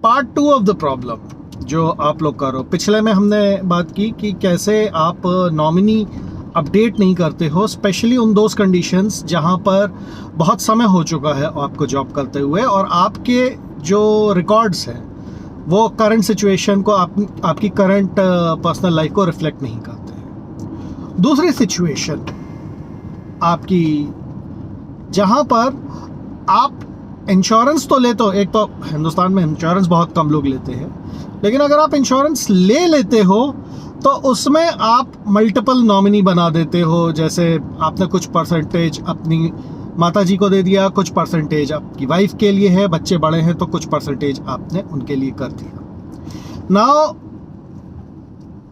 Part 2 of the problem जो आप लोग करो, पिछले में हमने बात की कि कैसे आप नॉमिनी अपडेट नहीं करते हो, स्पेशली उन दोज कंडीशंस जहां पर बहुत समय हो चुका है आपको जॉब करते हुए और आपके जो रिकॉर्ड्स हैं वो करंट सिचुएशन को आपकी करंट पर्सनल लाइफ को रिफ्लेक्ट नहीं करते हैं। दूसरी सिचुएशन आपकी जहां पर आप इंश्योरेंस तो लेते हो, एक तो हिंदुस्तान में इंश्योरेंस बहुत कम लोग लेते हैं, लेकिन अगर आप इंश्योरेंस ले लेते हो तो उसमें आप मल्टीपल नॉमिनी बना देते हो। जैसे आपने कुछ परसेंटेज अपनी माता जी को दे दिया, कुछ परसेंटेज आपकी वाइफ के लिए है, बच्चे बड़े हैं तो कुछ परसेंटेज आपने उनके लिए कर दिया। नाउ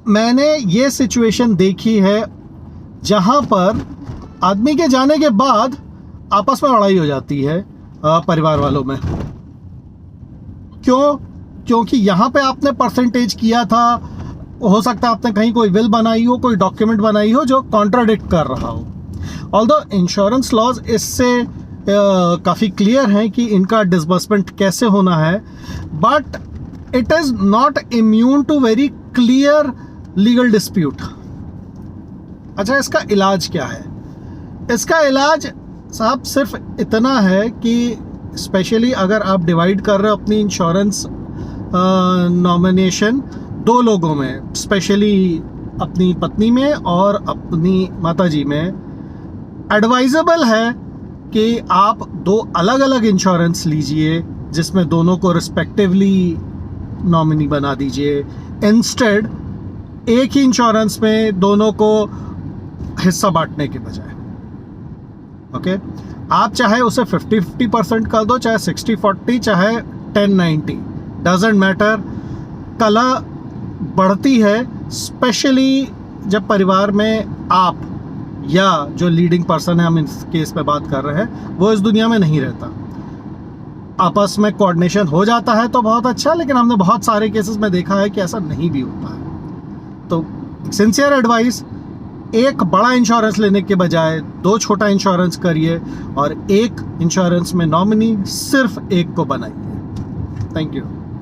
मैंने ये सिचुएशन देखी है जहां पर आदमी के जाने के बाद आपस में लड़ाई हो जाती है परिवार वालों में। क्योंकि यहाँ पे आपने परसेंटेज किया था, हो सकता है आपने कहीं कोई विल बनाई हो, कोई डॉक्यूमेंट बनाई हो जो कॉन्ट्राडिक्ट कर रहा हो। ऑल्दो इंश्योरेंस लॉज इससे काफ़ी क्लियर हैं कि इनका डिसबर्समेंट कैसे होना है, but it is not immune to very clear legal dispute. अच्छा, इसका इलाज क्या है? इसका इलाज साहब सिर्फ इतना है कि स्पेशली अगर आप डिवाइड कर रहे हो अपनी इंश्योरेंस नॉमिनेशन दो लोगों में, स्पेशली अपनी पत्नी में और अपनी माताजी में, एडवाइजेबल है कि आप दो अलग अलग इंश्योरेंस लीजिए जिसमें दोनों को रिस्पेक्टिवली नॉमिनी बना दीजिए। इंस्टेड एक ही इंश्योरेंस में दोनों को हिस्सा बांटने के बजाय। ओके, आप चाहे उसे 50-50% कर दो, चाहे 60-40, चाहे 10-90, डजेंट मैटर। कला बढ़ती है स्पेशली जब परिवार में आप या जो लीडिंग पर्सन है, हम इस केस पे बात कर रहे हैं, वो इस दुनिया में नहीं रहता। आपस में कोऑर्डिनेशन हो जाता है तो बहुत अच्छा, लेकिन हमने बहुत सारे केसेस में देखा है कि ऐसा नहीं भी होता है। तो सिंसियर एडवाइस, एक बड़ा इंश्योरेंस लेने के बजाय दो छोटा इंश्योरेंस करिए और एक इंश्योरेंस में नॉमिनी सिर्फ एक को बनाइए। Thank you.